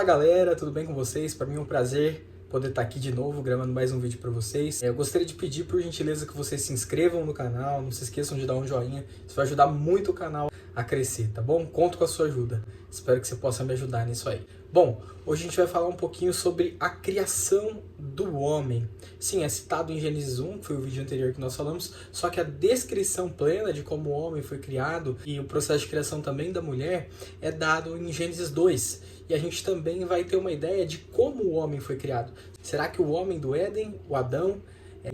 galera, tudo bem com vocês? Para mim é um prazer poder estar aqui de novo gravando mais um vídeo para vocês. Eu gostaria de pedir por gentileza que vocês se inscrevam no canal, não se esqueçam de dar um joinha, isso vai ajudar muito o canal a crescer, tá bom? Conto com a sua ajuda, espero que você possa me ajudar nisso aí. Bom, hoje a gente vai falar um pouquinho sobre a criação do homem. Sim, é citado em Gênesis 1, que foi o vídeo anterior que nós falamos, só que a descrição plena de como o homem foi criado e o processo de criação também da mulher é dado em Gênesis 2. E a gente também vai ter uma ideia de como o homem foi criado. Será que o homem do Éden, o Adão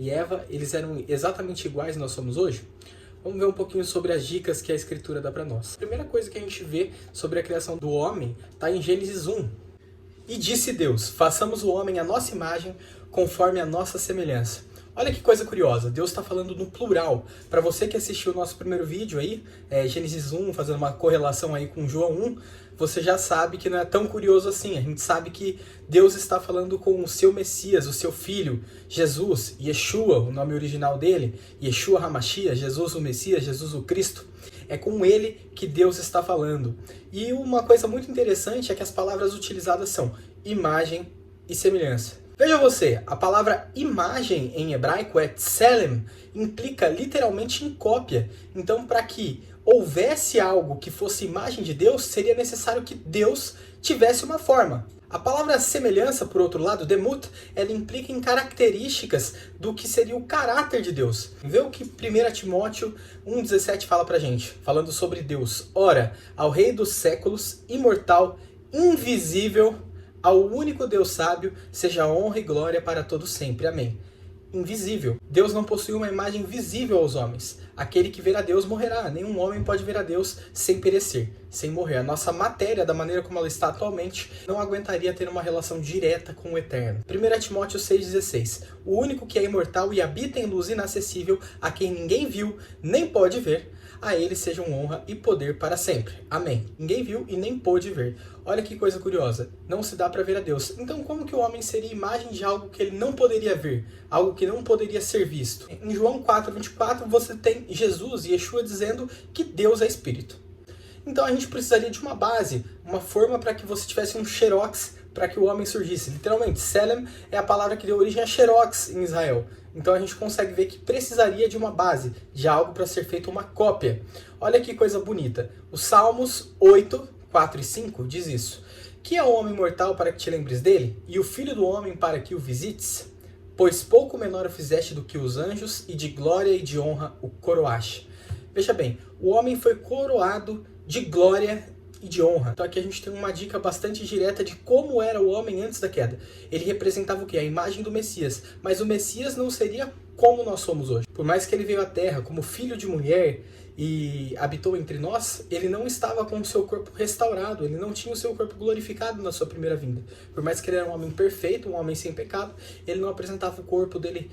e Eva, eles eram exatamente iguais nós somos hoje? Vamos ver um pouquinho sobre as dicas que a Escritura dá para nós. A primeira coisa que a gente vê sobre a criação do homem está em Gênesis 1. E disse Deus, façamos o homem à nossa imagem, conforme a nossa semelhança. Olha que coisa curiosa, Deus está falando no plural. Para você que assistiu o nosso primeiro vídeo aí, Gênesis 1, fazendo uma correlação aí com João 1, você já sabe que não é tão curioso assim. A gente sabe que Deus está falando com o seu Messias, o seu Filho, Jesus, Yeshua, o nome original dele, Yeshua HaMashiach, Jesus o Messias, Jesus o Cristo. É com ele que Deus está falando. E uma coisa muito interessante é que as palavras utilizadas são imagem e semelhança. Veja você, a palavra imagem em hebraico é tselem, implica literalmente em cópia. Então, para que houvesse algo que fosse imagem de Deus, seria necessário que Deus tivesse uma forma. A palavra semelhança, por outro lado, demut, ela implica em características do que seria o caráter de Deus. Vê o que 1 Timóteo 1,17 fala pra gente, falando sobre Deus. Ora, ao Rei dos séculos, imortal, invisível, ao único Deus sábio, seja honra e glória para todos sempre. Amém. Invisível. Deus não possui uma imagem visível aos homens. Aquele que ver a Deus morrerá. Nenhum homem pode ver a Deus sem perecer, sem morrer. A nossa matéria, da maneira como ela está atualmente, não aguentaria ter uma relação direta com o Eterno. 1 Timóteo 6,16. O único que é imortal e habita em luz inacessível, a quem ninguém viu, nem pode ver, a ele sejam honra e poder para sempre. Amém. Ninguém viu e nem pôde ver. Olha que coisa curiosa. Não se dá para ver a Deus. Então como que o homem seria imagem de algo que ele não poderia ver? Algo que não poderia ser visto? Em João 4,24 você tem Jesus e Yeshua dizendo que Deus é Espírito. Então a gente precisaria de uma base, uma forma para que você tivesse um xerox para que o homem surgisse. Literalmente, Selem é a palavra que deu origem a xerox em Israel. Então a gente consegue ver que precisaria de uma base, de algo para ser feito uma cópia. Olha que coisa bonita. Os Salmos 8, 4 e 5 diz isso. Que é o homem mortal para que te lembres dele? E o filho do homem para que o visites? Pois pouco menor o fizeste do que os anjos, e de glória e de honra o coroaste. Veja bem, o homem foi coroado de glória e de honra. Então aqui a gente tem uma dica bastante direta de como era o homem antes da queda. Ele representava o quê? A imagem do Messias. Mas o Messias não seria como nós somos hoje. Por mais que ele veio à Terra como filho de mulher e habitou entre nós, ele não estava com o seu corpo restaurado, ele não tinha o seu corpo glorificado na sua primeira vinda. Por mais que ele era um homem perfeito, um homem sem pecado, ele não apresentava o corpo dele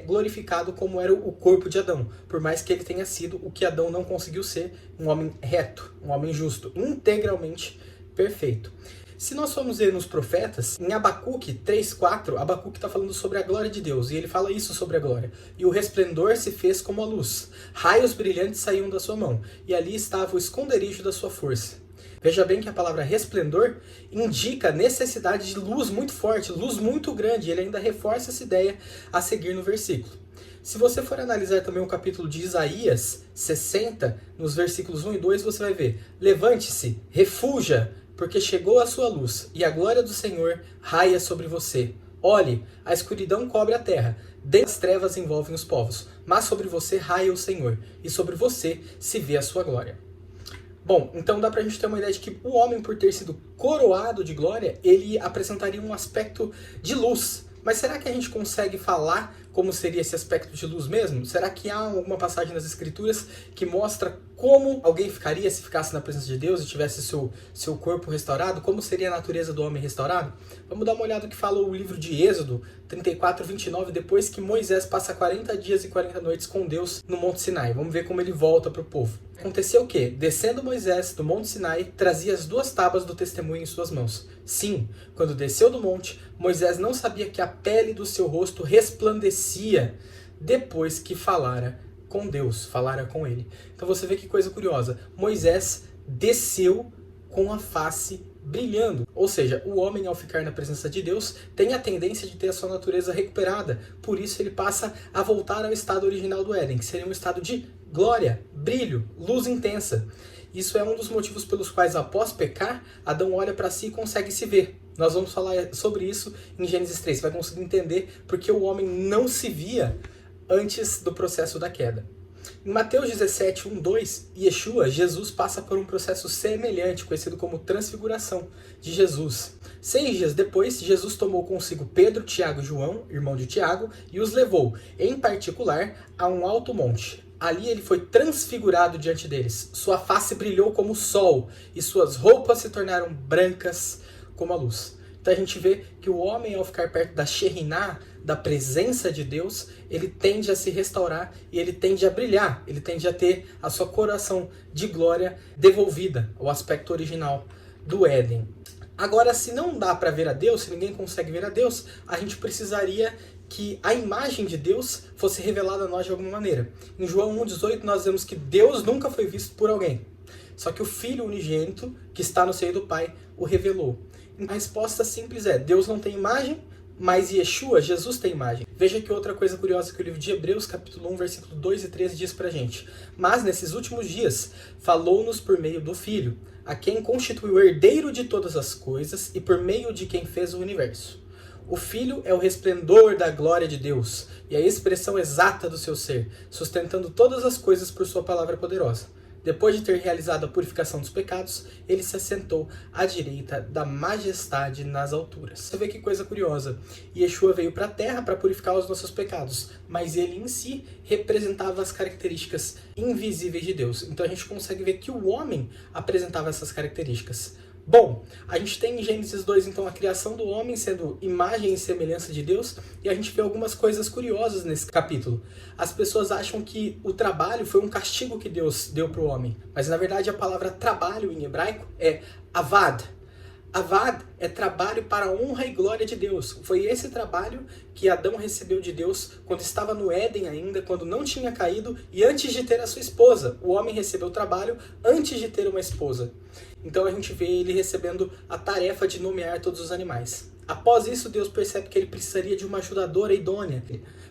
glorificado como era o corpo de Adão, por mais que ele tenha sido o que Adão não conseguiu ser, um homem reto, um homem justo, integralmente perfeito. Se nós formos ver nos profetas, em Abacuque 3,4, Abacuque está falando sobre a glória de Deus, e ele fala isso sobre a glória. E o resplendor se fez como a luz, raios brilhantes saíam da sua mão, e ali estava o esconderijo da sua força. Veja bem que a palavra resplendor indica a necessidade de luz muito forte, luz muito grande, e ele ainda reforça essa ideia a seguir no versículo. Se você for analisar também o capítulo de Isaías 60, nos versículos 1 e 2, você vai ver: levante-se, refuja, porque chegou a sua luz, e a glória do Senhor raia sobre você. Olhe, a escuridão cobre a terra, densas trevas envolvem os povos, mas sobre você raia o Senhor, e sobre você se vê a sua glória. Bom, então dá pra gente ter uma ideia de que o homem, por ter sido coroado de glória, ele apresentaria um aspecto de luz. Mas será que a gente consegue falar como seria esse aspecto de luz mesmo? Será que há alguma passagem nas Escrituras que mostra como alguém ficaria se ficasse na presença de Deus e tivesse seu corpo restaurado? Como seria a natureza do homem restaurado? Vamos dar uma olhada no que fala o livro de Êxodo 34, 29, depois que Moisés passa 40 dias e 40 noites com Deus no Monte Sinai. Vamos ver como ele volta para o povo. Aconteceu o quê? Descendo Moisés do Monte Sinai, trazia as 2 tábuas do testemunho em suas mãos. Sim, quando desceu do monte, Moisés não sabia que a pele do seu rosto resplandecia depois que falara com Deus, falara com ele. Então você vê que coisa curiosa. Moisés desceu com a face brilhando. Ou seja, o homem, ao ficar na presença de Deus, tem a tendência de ter a sua natureza recuperada. Por isso ele passa a voltar ao estado original do Éden, que seria um estado de glória, brilho, luz intensa. Isso é um dos motivos pelos quais, após pecar, Adão olha para si e consegue se ver. Nós vamos falar sobre isso em Gênesis 3. Você vai conseguir entender porque o homem não se via antes do processo da queda. Em Mateus 17, 1, 2, Yeshua, Jesus, passa por um processo semelhante, conhecido como transfiguração de Jesus. 6 dias depois, Jesus tomou consigo Pedro, Tiago e João, irmão de Tiago, e os levou, em particular, a um alto monte. Ali ele foi transfigurado diante deles. Sua face brilhou como o sol, e suas roupas se tornaram brancas como a luz. Então a gente vê que o homem, ao ficar perto da Shekhinah, da presença de Deus, ele tende a se restaurar e ele tende a brilhar, ele tende a ter a sua coroação de glória devolvida ao aspecto original do Éden. Agora, se não dá para ver a Deus, se ninguém consegue ver a Deus, a gente precisaria que a imagem de Deus fosse revelada a nós de alguma maneira. Em João 1,18 nós vemos que Deus nunca foi visto por alguém, só que o Filho unigênito, que está no seio do Pai, o revelou. A resposta simples é: Deus não tem imagem, mas Yeshua, Jesus, tem imagem. Veja que outra coisa curiosa que o livro de Hebreus, capítulo 1, versículo 2 e 3 diz pra gente. Mas nesses últimos dias, falou-nos por meio do Filho, a quem constituiu o herdeiro de todas as coisas e por meio de quem fez o universo. O Filho é o resplendor da glória de Deus e a expressão exata do seu ser, sustentando todas as coisas por sua palavra poderosa. Depois de ter realizado a purificação dos pecados, ele se assentou à direita da majestade nas alturas. Você vê que coisa curiosa. Yeshua veio para a terra para purificar os nossos pecados, mas ele em si representava as características invisíveis de Deus. Então a gente consegue ver que o homem apresentava essas características. Bom, a gente tem em Gênesis 2, então, a criação do homem sendo imagem e semelhança de Deus, e a gente vê algumas coisas curiosas nesse capítulo. As pessoas acham que o trabalho foi um castigo que Deus deu para o homem, mas na verdade a palavra trabalho em hebraico é avad. Avad é trabalho para a honra e glória de Deus. Foi esse trabalho que Adão recebeu de Deus quando estava no Éden ainda, quando não tinha caído e antes de ter a sua esposa. O homem recebeu o trabalho antes de ter uma esposa. Então a gente vê ele recebendo a tarefa de nomear todos os animais. Após isso, Deus percebe que ele precisaria de uma ajudadora idônea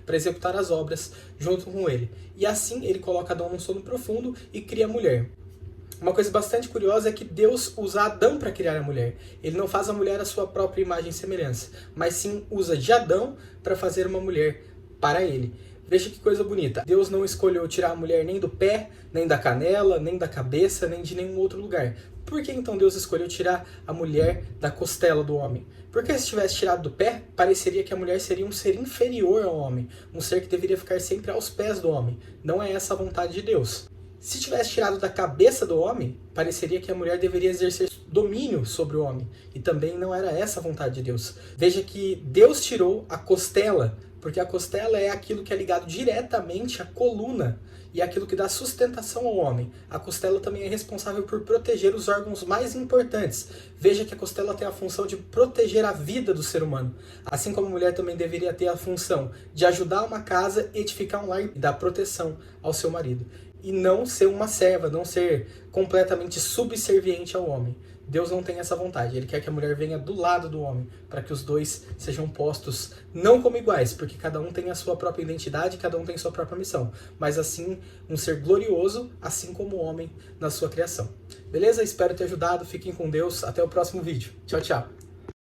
para executar as obras junto com ele. E assim ele coloca Adão num sono profundo e cria a mulher. Uma coisa bastante curiosa é que Deus usa Adão para criar a mulher. Ele não faz a mulher a sua própria imagem e semelhança, mas sim usa de Adão para fazer uma mulher para ele. Veja que coisa bonita. Deus não escolheu tirar a mulher nem do pé, nem da canela, nem da cabeça, nem de nenhum outro lugar. Por que então Deus escolheu tirar a mulher da costela do homem? Porque se tivesse tirado do pé, pareceria que a mulher seria um ser inferior ao homem, um ser que deveria ficar sempre aos pés do homem. Não é essa a vontade de Deus. Se tivesse tirado da cabeça do homem, pareceria que a mulher deveria exercer domínio sobre o homem. E também não era essa a vontade de Deus. Veja que Deus tirou a costela, porque a costela é aquilo que é ligado diretamente à coluna e é aquilo que dá sustentação ao homem. A costela também é responsável por proteger os órgãos mais importantes. Veja que a costela tem a função de proteger a vida do ser humano. Assim como a mulher também deveria ter a função de ajudar uma casa, edificar um lar e dar proteção ao seu marido. E não ser uma serva, não ser completamente subserviente ao homem. Deus não tem essa vontade. Ele quer que a mulher venha do lado do homem, para que os dois sejam postos não como iguais, porque cada um tem a sua própria identidade, cada um tem a sua própria missão, mas assim, um ser glorioso, assim como o homem na sua criação. Beleza? Espero ter ajudado. Fiquem com Deus. Até o próximo vídeo. Tchau, tchau.